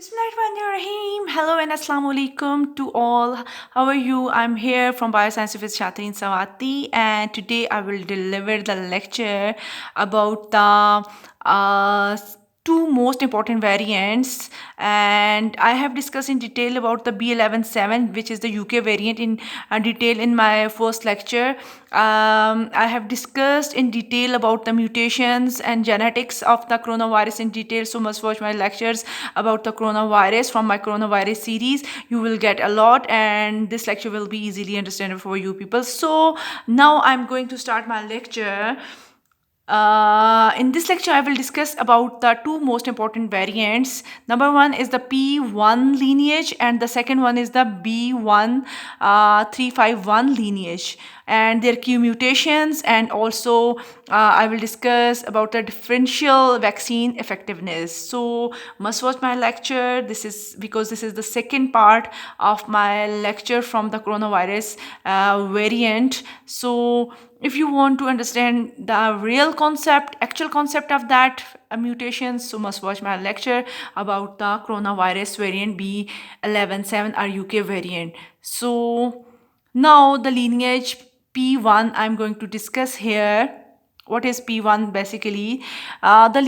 Bismillahirrahmanirrahim. Hello and assalamu alaikum to all. How are you? I'm here from Bioscience with Shatreen Sawati, and today I will deliver the lecture about the uh, two most important variants. And I have discussed in detail about the B117, which is the UK variant, in detail in my first lecture. I have discussed in detail about the mutations and genetics of the coronavirus in detail, so must watch my lectures about the coronavirus from my coronavirus series. You will get a lot, and this lecture will be easily understandable for you people. So now I'm going to start my lecture. In this lecture, I will discuss about the two most important variants. Number one is the P1 lineage, and the second one is the B1351 lineage, and their Q mutations. And also, I will discuss about the differential vaccine effectiveness. So, must watch my lecture. This is because this is the second part of my lecture from the coronavirus variant. So, if you want to understand the real concept, actual concept of that mutations, so must watch my lecture about the coronavirus variant B117 or UK variant. So now the lineage P1 I'm going to discuss here. What is P1 basically? The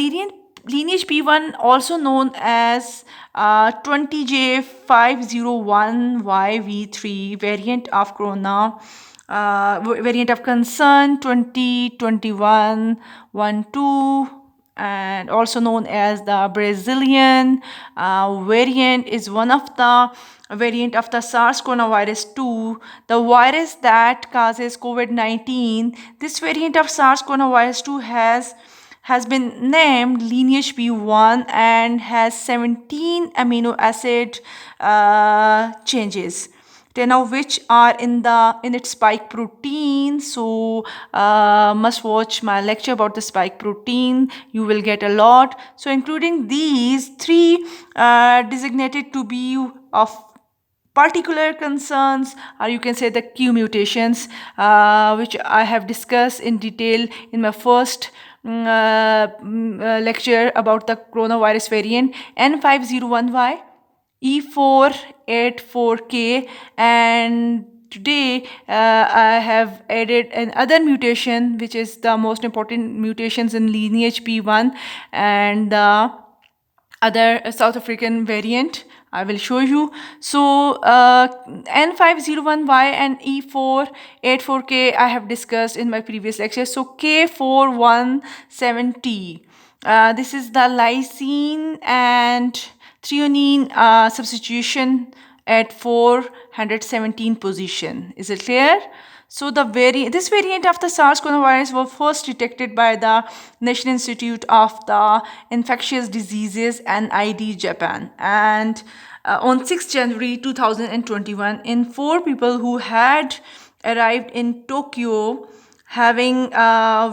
lineage P1, also known as 20J501YV3 variant of corona, variant of concern 2021 12, and also known as the Brazilian variant, is one of the variant of the SARS coronavirus 2, the virus that causes COVID-19. This variant of SARS coronavirus 2 has been named lineage P1 and has 17 amino acid changes, 10 of which are in its spike protein. So must watch my lecture about the spike protein. You will get a lot. So including these three designated to be of particular concerns, or you can say the Q mutations, which I have discussed in detail in my first lecture about the coronavirus variant N501Y, E484K, and today I have added another mutation, which is the most important mutations in lineage P1, and the other South African variant I will show you. So N501Y and E484K I have discussed in my previous lecture. So K417T, this is the lysine and threonine substitution at 417 position. Is it clear? So this variant of the SARS coronavirus was first detected by the National Institute of the Infectious Diseases NID Japan, and on 6 January 2021 in 4 people who had arrived in Tokyo, having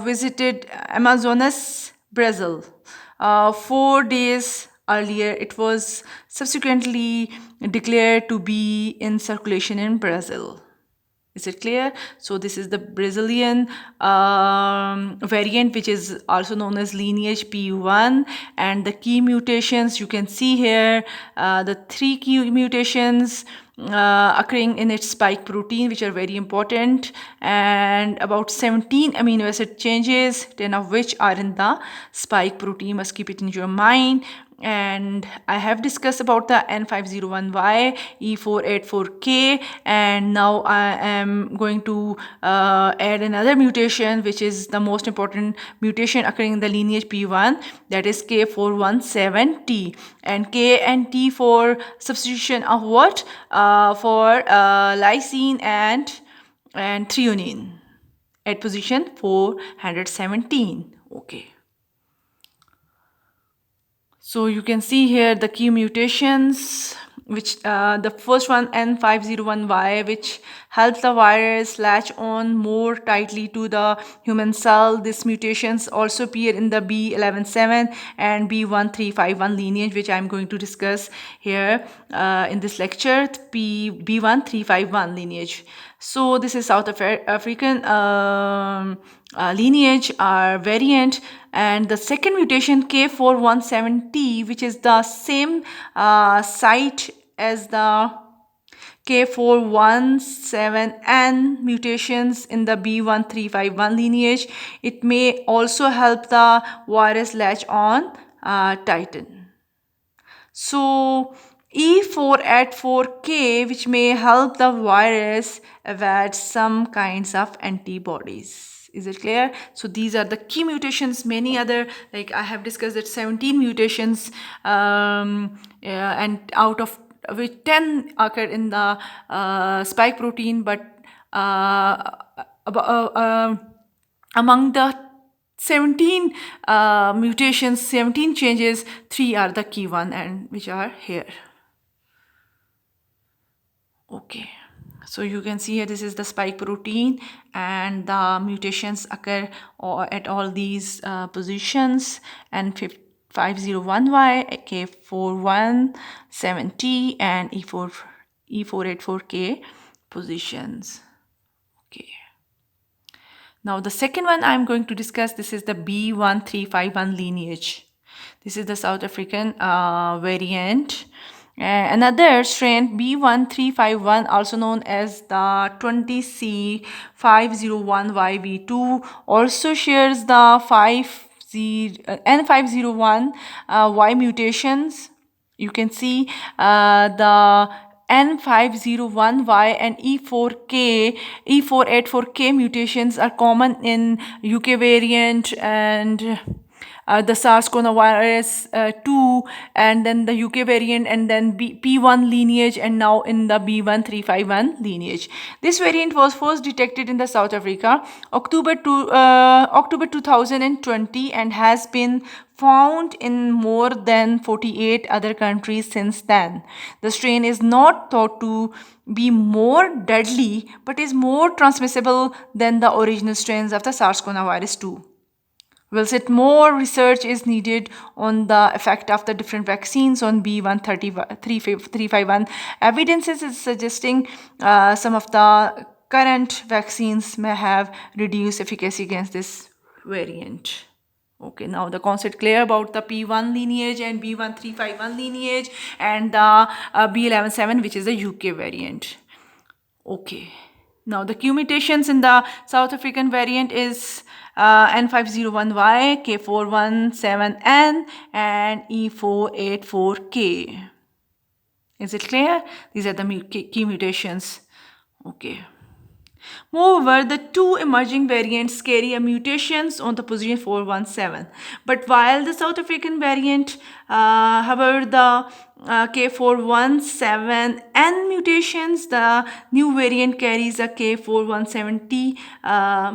visited Amazonas, Brazil. 4 days earlier, it was subsequently declared to be in circulation in Brazil. Is it clear? So this is the Brazilian variant, which is also known as lineage P1, and the key mutations you can see here, the 3 key mutations occurring in its spike protein, which are very important, and about 17 amino acid changes, 10 of which are in the spike protein. Must keep it in your mind. And I have discussed about the N501Y, E484K, and now I am going to add another mutation, which is the most important mutation occurring in the lineage P1, that is K417T, and K and T for substitution of what? For lysine and threonine at position 417. Okay. So you can see here the key mutations, which the first one N501Y, which helps the virus latch on more tightly to the human cell. These mutations also appear in the B117 and B1351 lineage, which I'm going to discuss here in this lecture, B1351 lineage. So this is South African lineage or variant, and the second mutation K417T, which is the same site as the K417N mutations in the B1351 lineage. It may also help the virus latch on tighten. So E484K, which may help the virus evade some kinds of antibodies. Is it clear? So these are the key mutations. Many other, like I have discussed, that 17 mutations, and out of which 10 occurred in the spike protein, but among the 17 mutations, 17 changes, 3 are the key one, and which are here. Okay, so you can see here, this is the spike protein, and the mutations occur at all these positions, and 501Y, K417T, and E484K positions. Okay. Now the second one I'm going to discuss, this is the B1351 lineage. This is the South African variant. Another strain, B1351, also known as the 20C501YV2, also shares the N501 Y mutations. You can see the N501Y and E484K mutations are common in UK variant and the SARS coronavirus 2, and then the UK variant, and then P1 lineage, and now in the B1351 lineage. This variant was first detected in the South Africa October 2020 and has been found in more than 48 other countries since then. The strain is not thought to be more deadly, but is more transmissible than the original strains of the SARS coronavirus 2. Whilst more research is needed on the effect of the different vaccines on B1351, evidences is suggesting some of the current vaccines may have reduced efficacy against this variant. Okay, now the concept clear about the P1 lineage and B1351 lineage, and the B117, which is the UK variant. Okay, now the Q mutations in the South African variant is N501Y, K417N, and E484K. Is it clear? These are the key mutations. Okay. Moreover, the two emerging variants carry a mutations on the position 417. But while the South African variant, however, the K417N mutations, the new variant carries a K417T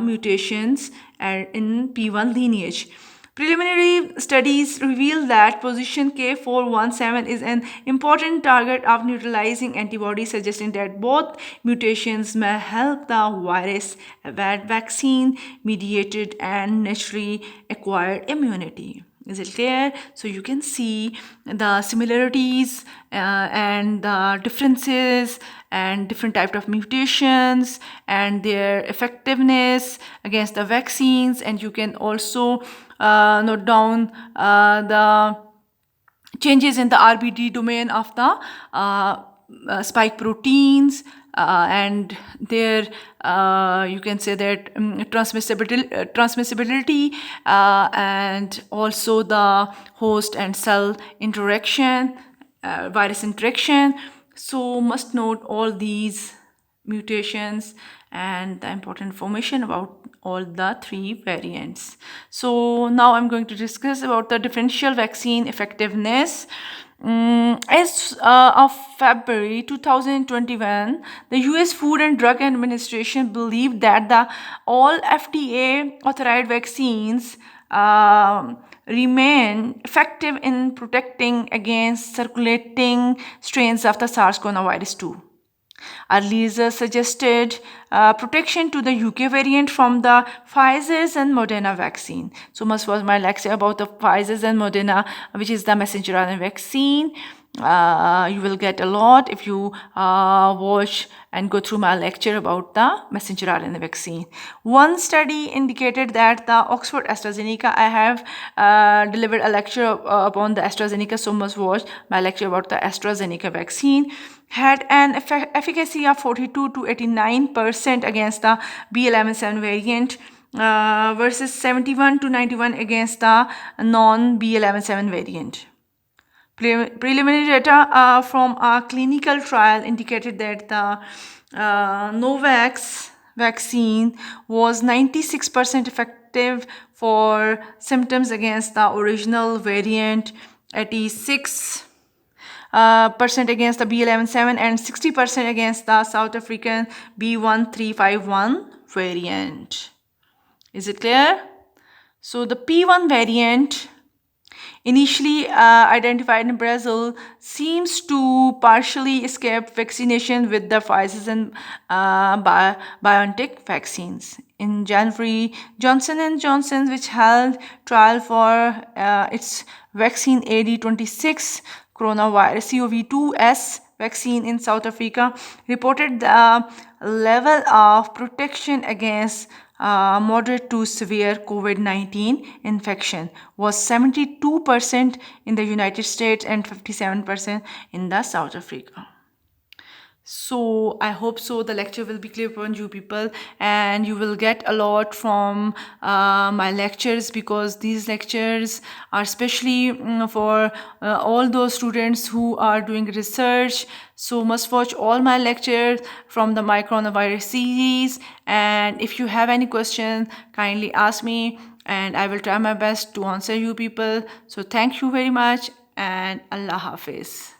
mutations in P1 lineage. Preliminary studies reveal that position K417 is an important target of neutralizing antibodies, suggesting that both mutations may help the virus evade vaccine-mediated and naturally acquired immunity. Is it clear? So you can see the similarities and the differences and different types of mutations and their effectiveness against the vaccines, and you can also note down the changes in the RBD domain of the spike proteins and their you can say that transmissibility and also the host and cell interaction, virus interaction. So must note all these mutations and the important information about all the three variants. So now I'm going to discuss about the differential vaccine effectiveness. As of February 2021, the US Food and Drug Administration believed that the all FDA authorized vaccines remain effective in protecting against circulating strains of the SARS coronavirus 2. Earlier suggested protection to the UK variant from the Pfizer's and Moderna vaccine. So much was my lecture about the Pfizer's and Moderna, which is the messenger RNA vaccine. You will get a lot if you watch and go through my lecture about the messenger RNA vaccine. One study indicated that the Oxford AstraZeneca, I have delivered a lecture upon the AstraZeneca, so must watch my lecture about the AstraZeneca vaccine, had an efficacy of 42 to 89% against the B117 variant, versus 71 to 91 against the non-B117 variant. Preliminary data from a clinical trial indicated that the Novavax vaccine was 96% effective for symptoms against the original variant, 86% against the B117, and 60% against the South African B1351 variant. Is it clear? So the P1 variant, initially identified in Brazil, seems to partially escape vaccination with the Pfizer and BioNTech vaccines. In January, Johnson & Johnson, which held trial for its vaccine AD26 coronavirus CoV2S vaccine in South Africa, reported the level of protection against moderate to severe COVID-19 infection was 72% in the United States and 57% in the South Africa. So I hope so the lecture will be clear upon you people, and you will get a lot from my lectures, because these lectures are especially for all those students who are doing research. So must watch all my lectures from the my coronavirus series, and if you have any question, kindly ask me and I will try my best to answer you people. So thank you very much, and Allah Hafiz.